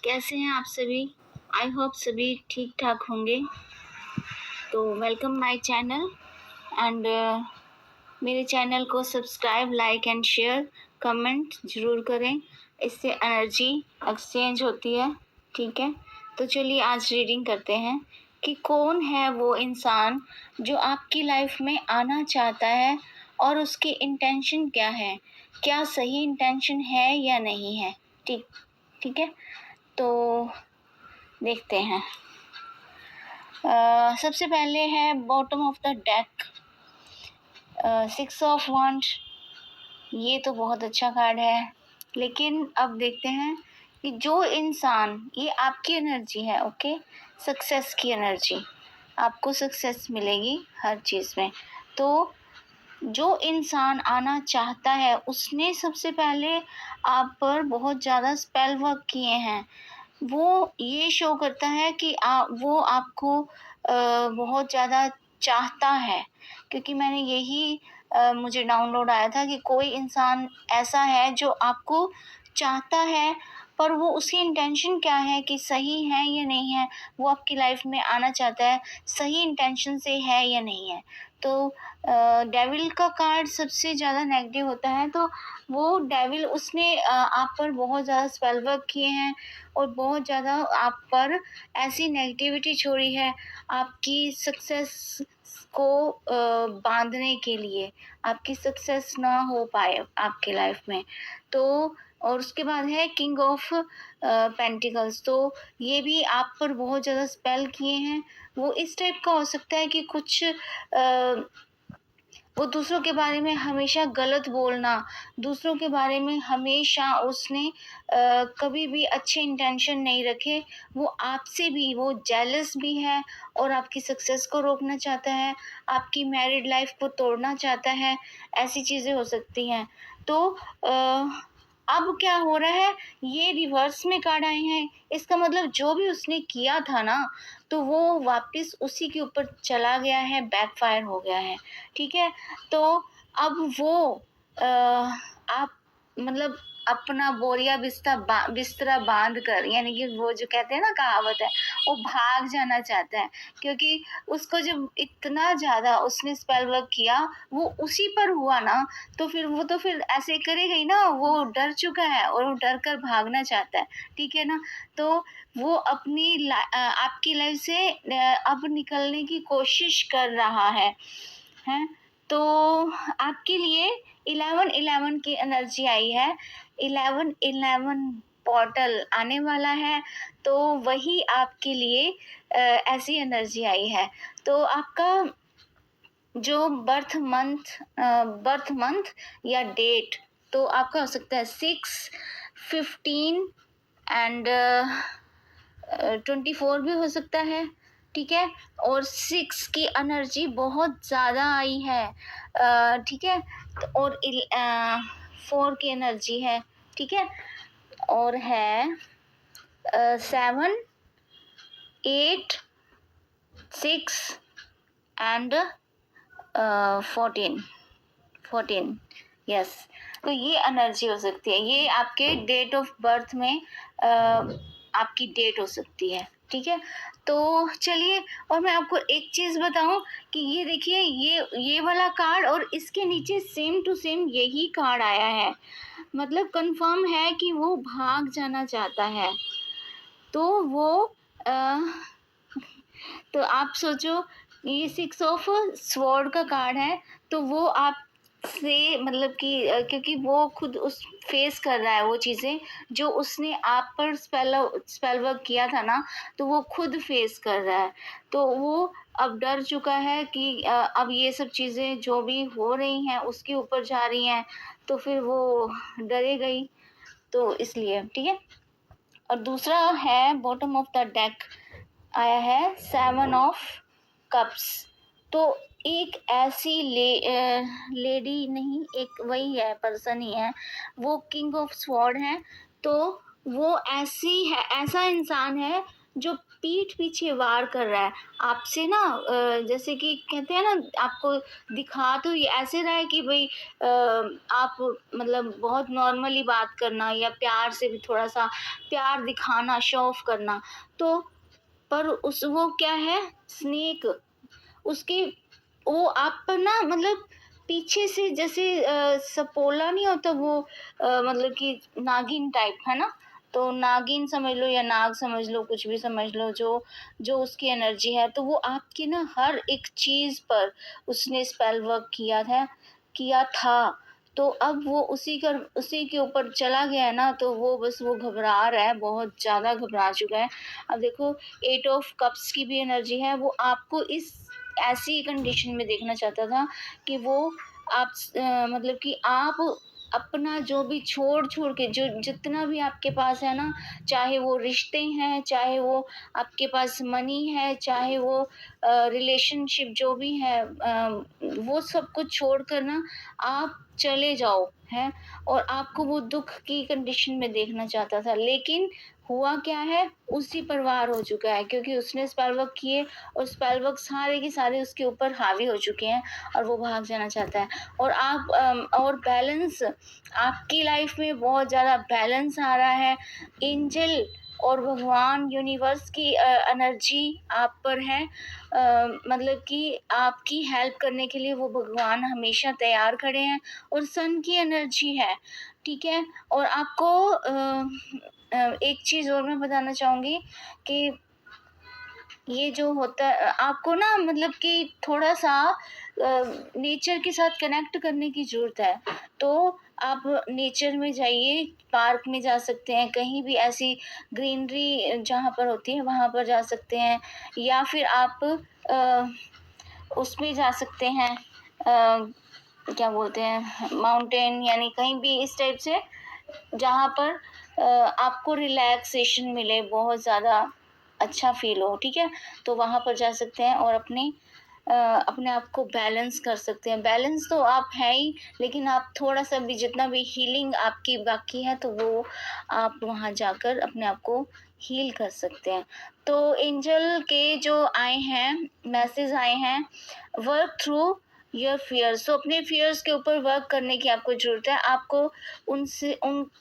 कैसे हैं आप सभी? आई होप सभी ठीक ठाक होंगे। तो वेलकम माय चैनल एंड मेरे चैनल को subscribe, like and share, comment ज़रूर करें। इससे एनर्जी एक्सचेंज होती है, ठीक है। तो चलिए आज रीडिंग करते हैं कि कौन है वो इंसान जो आपकी लाइफ में आना चाहता है और उसकी इंटेंशन क्या है, क्या सही इंटेंशन है या नहीं है। ठीक ठीक है, तो देखते हैं। सबसे पहले है bottom of the deck, 6 of wand. ये तो बहुत अच्छा कार्ड है, लेकिन अब देखते हैं कि जो इंसान, ये आपकी एनर्जी है, ओके, सक्सेस की एनर्जी, आपको सक्सेस मिलेगी हर चीज़ में। तो जो इंसान आना चाहता है उसने सबसे पहले आप पर बहुत ज़्यादा स्पेल वर्क किए हैं। वो ये शो करता है कि वो आपको बहुत ज़्यादा चाहता है, क्योंकि मैंने यही मुझे डाउनलोड आया था कि कोई इंसान ऐसा है जो आपको चाहता है, पर वो उसकी इंटेंशन क्या है कि सही है या नहीं है, वो आपकी लाइफ में आना चाहता है, सही इंटेंशन से है या नहीं है। तो डेविल का कार्ड सबसे ज़्यादा नेगेटिव होता है, तो वो डेविल उसने आप पर बहुत ज़्यादा स्पेल वर्क किए हैं और बहुत ज़्यादा आप पर ऐसी नेगेटिविटी छोड़ी है आपकी सक्सेस को बांधने के लिए, आपकी सक्सेस ना हो पाए आपकी लाइफ में। तो और उसके बाद है किंग ऑफ पेंटिकल्स। तो ये भी आप पर बहुत ज़्यादा स्पेल किए हैं। वो इस टाइप का हो सकता है कि कुछ वो दूसरों के बारे में हमेशा गलत बोलना, दूसरों के बारे में हमेशा उसने कभी भी अच्छे इंटेंशन नहीं रखे। वो आपसे भी वो जेलस भी है और आपकी सक्सेस को रोकना चाहता है, आपकी मैरिड लाइफ को तोड़ना चाहता है। ऐसी चीज़ें हो सकती हैं। तो अब क्या हो रहा है, ये रिवर्स में कार्ड आए हैं। इसका मतलब जो भी उसने किया था ना, तो वो वापस उसी के ऊपर चला गया है, बैकफायर हो गया है, ठीक है। तो अब वो आप मतलब अपना बोरिया बिस्तरा बांध कर, यानी कि वो जो कहते हैं ना कहावत है, वो भाग जाना चाहता है, क्योंकि उसको जब इतना ज़्यादा उसने स्पेल वर्क किया, वो उसी पर हुआ ना, तो फिर वो तो फिर ऐसे करेगा ही ना। वो डर चुका है और वो डर कर भागना चाहता है, ठीक है ना। तो वो आपकी लाइफ से अब निकलने की कोशिश कर रहा है, हैं। तो आपके लिए 11-11 की एनर्जी आई है, 11-11 पोर्टल आने वाला है। तो वही आपके लिए ऐसी एनर्जी आई है। तो आपका जो बर्थ मंथ या डेट, तो आपका हो सकता है 6, 15 एंड 24 भी हो सकता है, ठीक है। और 6 की एनर्जी बहुत ज़्यादा आई है, ठीक है। और 4 की एनर्जी है, ठीक है। और है 7, 8, 6 एंड 14, यस। तो ये एनर्जी हो सकती है, ये आपके डेट ऑफ बर्थ में आपकी डेट हो सकती है, ठीक है। तो चलिए, और मैं आपको एक चीज़ बताऊं कि ये देखिए, ये वाला कार्ड और इसके नीचे सेम टू सेम यही कार्ड आया है, मतलब कंफर्म है कि वो भाग जाना चाहता है। तो वो अ, तो आप सोचो, ये 6 ऑफ स्वॉर्ड का कार्ड है, तो वो आप से मतलब कि क्योंकि वो खुद उस फेस कर रहा है वो चीज़ें जो उसने आप पर स्पेल वर्क किया था ना, तो वो खुद फेस कर रहा है। तो वो अब डर चुका है कि अब ये सब चीज़ें जो भी हो रही हैं उसके ऊपर जा रही हैं, तो फिर वो डरेगा ही। तो इसलिए, ठीक है। और दूसरा है बॉटम ऑफ द डेक आया है 7 ऑफ कप्स। तो एक ऐसी लेडी नहीं, एक वही है, पर्सन ही है, वो किंग ऑफ स्वॉर्ड है। तो वो ऐसी है, ऐसा इंसान है जो पीठ पीछे वार कर रहा है आपसे ना, जैसे कि कहते हैं ना, आपको दिखा तो ये ऐसे रहा है कि भाई आप मतलब बहुत नॉर्मली बात करना या प्यार से भी थोड़ा-सा प्यार दिखाना, शो ऑफ करना, तो पर उस वो क्या है, स्नेक, उसकी वो आप पर ना मतलब पीछे से जैसे सपोला नहीं होता वो, मतलब कि नागिन टाइप, है ना? तो नागिन समझ लो या नाग समझ लो, कुछ भी समझ लो, जो जो उसकी एनर्जी है, तो वो आपकी ना हर एक चीज़ पर उसने स्पेल वर्क किया था। तो अब वो उसी के ऊपर चला गया है ना, तो वो बस वो घबरा रहा है, बहुत ज़्यादा घबरा चुका है। अब देखो, 8 ऑफ कप्स की भी एनर्जी है, वो आपको इस ऐसी कंडीशन में देखना चाहता था कि वो मतलब कि आप अपना जो भी छोड़-छोड़ के जो जितना भी आपके पास है ना, चाहे वो रिश्ते हैं, चाहे वो आपके पास मनी है, चाहे वो रिलेशनशिप जो भी है, वो सब कुछ छोड़कर ना आप चले जाओ, हैं? और आपको वो दुःख की कंडीशन में देखना चाहता था, लेकिन हुआ क्या है, उसी पर वार हो चुका है, क्योंकि उसने स्पेल वर्क किए और स्पेल वर्क सारे के सारे उसके ऊपर हावी हो चुके हैं और वो भाग जाना चाहता है। और आप और बैलेंस, आपकी लाइफ में बहुत ज़्यादा बैलेंस आ रहा है। एंजल और भगवान यूनिवर्स की एनर्जी आप पर है, मतलब कि आपकी हेल्प करने के लिए वो भगवान हमेशा तैयार खड़े हैं। और सन की एनर्जी है, ठीक है? और आपको एक चीज़ और मैं बताना चाहूँगी कि ये जो होता है, आपको ना मतलब कि थोड़ा-सा नेचर के साथ कनेक्ट करने की ज़रूरत है। तो आप नेचर में जाइए, पार्क में जा सकते हैं, कहीं भी ऐसी ग्रीनरी जहाँ पर होती है वहाँ पर जा सकते हैं, या फिर आप उसमें जा सकते हैं, क्या बोलते हैं, माउंटेन, यानी कहीं भी इस टाइप से जहाँ पर आपको रिलैक्सेशन मिले, बहुत ज़्यादा अच्छा फ़ील हो, ठीक है? तो वहाँ पर जा सकते हैं और अपने आप को बैलेंस कर सकते हैं। बैलेंस तो आप हैं ही, लेकिन आप थोड़ा-सा भी, जितना भी हीलिंग आपकी बाकी है, तो वो आप वहाँ जाकर अपने आप को हील कर सकते हैं। तो एंजल के जो आए हैं, मैसेज आए हैं, वर्क थ्रू योर फियर्स, तो अपने फियर्स के ऊपर वर्क करने की आपको ज़रूरत है। आपको उन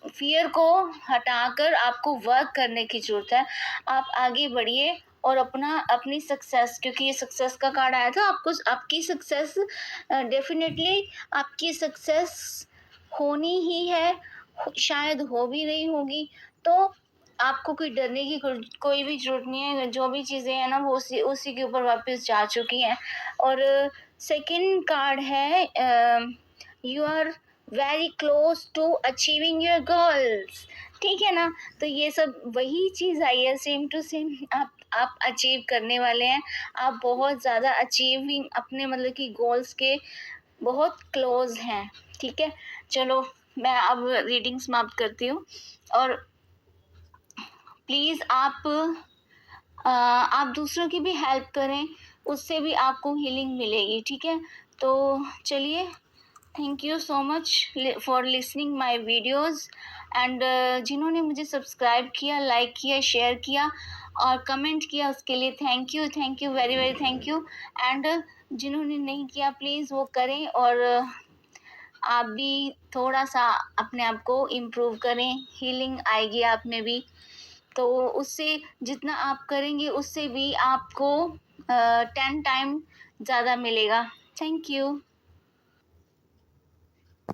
फियर को हटाकर आपको वर्क करने की ज़रूरत है। आप आगे बढ़िए और अपनी सक्सेस, क्योंकि ये सक्सेस का कार्ड आया था, आपको आपकी सक्सेस डेफ़िनेटली आपकी सक्सेस होनी ही है, शायद हो भी रही होगी। तो आपको कोई डरने की कोई भी ज़रूरत नहीं है, जो भी चीज़ें हैं ना वो उसी उसी के ऊपर वापस जा चुकी हैं। और सेकंड कार्ड है, you are very close to achieving your goals, ठीक है ना? तो ये सब वही चीज़ आई है, सेम टू सेम आप अचीव करने वाले हैं। आप बहुत ज़्यादा अचीविंग अपने मतलब कि गोल्स के बहुत क्लोज हैं, ठीक है? चलो, मैं अब रीडिंग समाप्त करती हूँ। और प्लीज़ आप दूसरों की भी हेल्प करें, उससे भी आपको हीलिंग मिलेगी, ठीक है? तो चलिए, thank you so much for listening my videos. And जिन्होंने मुझे सब्सक्राइब किया, लाइक किया, शेयर किया और कमेंट किया, उसके लिए thank you very very thank you. And जिन्होंने नहीं किया, प्लीज़ वो करें। और आप भी थोड़ा-सा अपने आप को इम्प्रूव करें, हीलिंग आएगी आप में भी। तो उससे जितना आप करेंगे, उससे भी आपको 10 टाइम ज़्यादा मिलेगा। Thank you.